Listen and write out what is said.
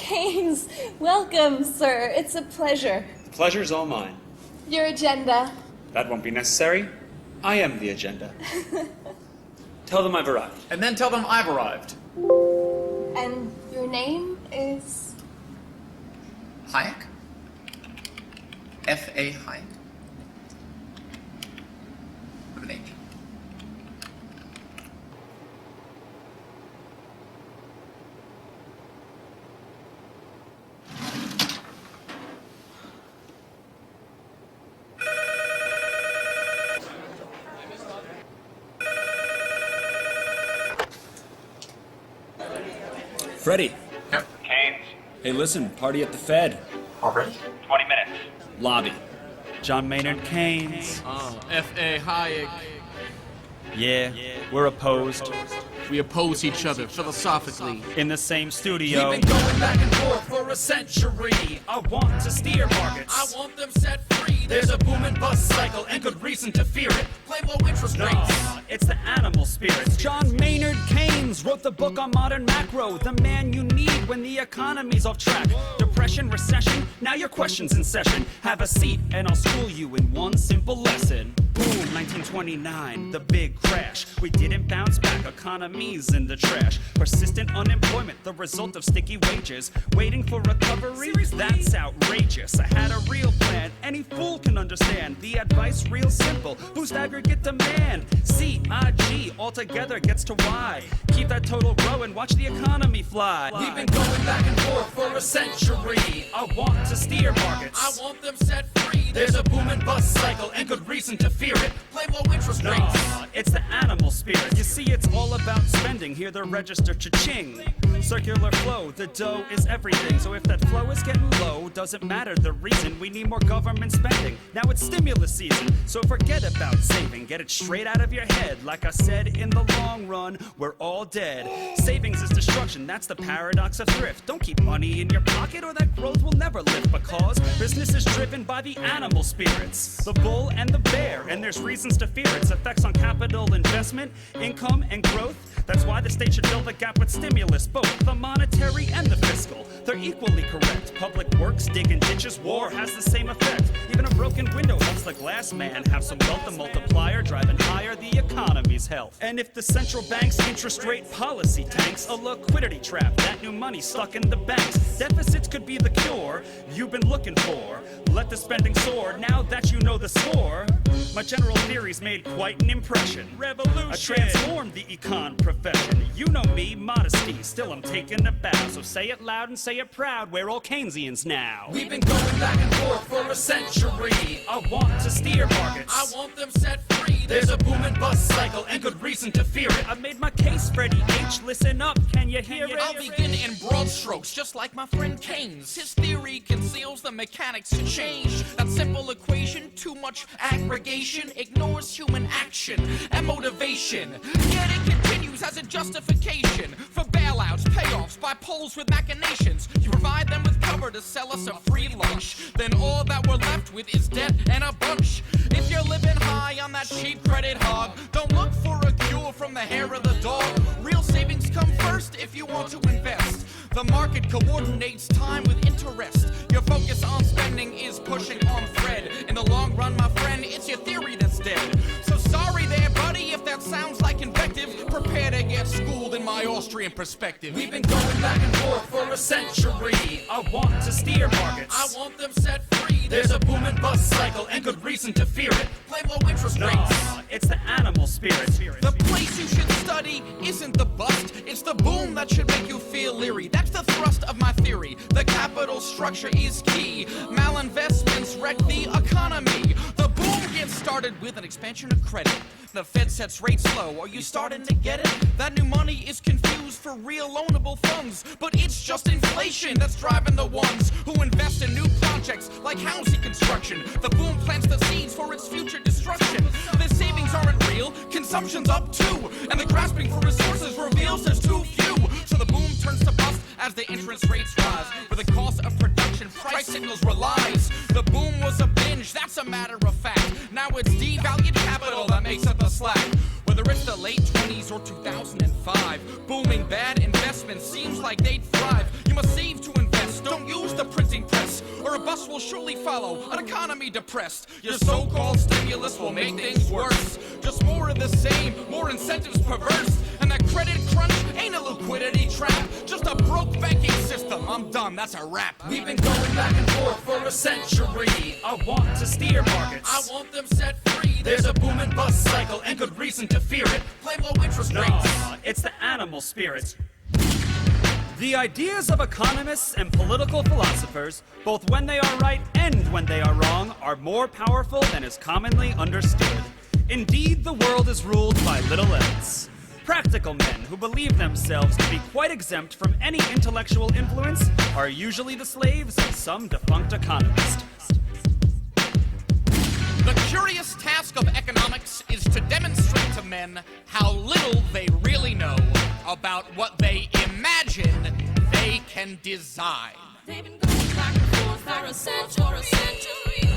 Keynes, welcome, sir. It's a pleasure. The pleasure's all mine. Your agenda. That won't be necessary. I am the agenda. Tell them I've arrived. And then tell them I've arrived. And your name is? Hayek? F.A. Hayek. With an H. Freddie. Yep. Keynes, Hey, listen, party at the Fed. Already? 20 minutes. Lobby. John Maynard Keynes. F.A. Hayek. Yeah, we're opposed. We oppose each other philosophically. In the same studio. We've been going back and forth for a century. I want to steer markets. I want them set free. There's a boom and bust cycle and good reason to fear it. Play low interest rates. It's the animal spirits. John Maynard Keynes wrote the book on modern macro. The man you need when the economy's off track. Depression, recession, now your question's in session. Have a seat and I'll school you in one simple lesson. Boom, 1929, the big crash. We didn't bounce back, economy's in the trash. Persistent unemployment, the result of sticky wages. Waiting for recovery, that's outrageous. I had a real plan, any fool can understand. The advice real simple, boost aggregate demand. C-I-G, altogether gets to Y. Keep that total growing, watch the economy fly. We've been going back and forth for a century. I want to steer markets. I want them set free. There's a boom and bust cycle and good reason to fear it. Play low interest rates. It's the animal spirit. You see, it's all about spending. Hear the register cha-ching. Circular flow, the dough is everything. So if that flow is getting low, doesn't matter the reason. We need more government spending. Now it's stimulus season, so forget about saving. Get it straight out of your head. Like I said, in the long run, we're all dead. Savings is destruction, that's the paradox of thrift. Don't keep money in your pocket or that growth will never lift. Because business is driven by the animal spirits, the bull and the bear. And there's reasons to fear its effects on capital investment, income, and growth. That's why the state should fill the gap with stimulus, both the monetary and the fiscal. They're equally correct. Public works, digging ditches, war has the same effect. Even a broken window helps the glass man have some wealth, the multiplier driving higher the economy's health. And if the central bank's interest rate policy tanks, a liquidity trap, that new money stuck in the banks. Deficits could be the cure you've been looking for. Let the spending soar, now that you know the score. My general theories made quite an impression. Revolution. I transformed the econ profession. You know me, modesty, still I'm taking a bow. So say it loud and say it proud, we're all Keynesians now. We've been going back and forth for a century. I want to steer markets. I want them set free. There's a boom and bust cycle and good reason to fear it. I made my case, Freddie H. Listen up, can you hear it? I'll begin in broad strokes, just like my friend Keynes. His theory conceals the mechanics to change. That simple equation, too much aggregation, ignores human action and motivation. Yet it continues as a justification for bailouts, payoffs by poles with machinations. You provide them with cover to sell us a free lunch. Then all that we're left with is debt and a bunch. If you're living high on that cheap credit hog, don't look for a cure from the hair of the dog. Real savings come first if you want to invest. The market coordinates time with interest. Your focus on spending is pushing on thread. In the long run, my friend, it's your theory that's dead. So sorry there, buddy, if that sounds like invective. Prepare to get schooled in my Austrian perspective. We've been going back and forth for a century. I want to steer markets. I want them set free. There's a boom and bust cycle and good reason to fear it. Play low interest rates. It's the animal spirit. The place you should study isn't the bust, it's the boom that should make you feel leery. That's the thrust of my theory. The capital structure is key. Malinvestments wreck the economy. The boom gets started with an expansion of credit. The Fed sets rates low. Are you starting to get it? That new money is confused for real loanable funds, but it's just inflation that's driving the ones who invest in new projects like housing construction. The boom plants the seeds for its future destruction. The savings aren't real, consumption's up too, and the grasping for resources reveals there's too few. So the boom turns to bust as the interest rates rise. Where the cost of production price signals relies. The boom was a binge, that's a matter of fact. Now it's devalued capital that makes up the slack. Whether it's the late 20s or 2005, booming bad investments seems like they'd thrive. You must save to invest. or a bus will surely follow. An economy depressed, your so-called stimulus will make things worse. Just more of the same, more incentives perverse. And that credit crunch ain't a liquidity trap, just a broke banking system. I'm done, that's a wrap. We've been going back and forth for a century. I want to steer markets. I want them set free. There's a boom and bust cycle and good reason to fear it. Blame low interest rates. No, it's the animal spirit. The ideas of economists and political philosophers, both when they are right and when they are wrong, are more powerful than is commonly understood. Indeed, the world is ruled by little else. Practical men who believe themselves to be quite exempt from any intellectual influence are usually the slaves of some defunct economist. The curious task of economics is to demonstrate to men how little they really know about what they imagine they can design. They've been going back and forth for a century.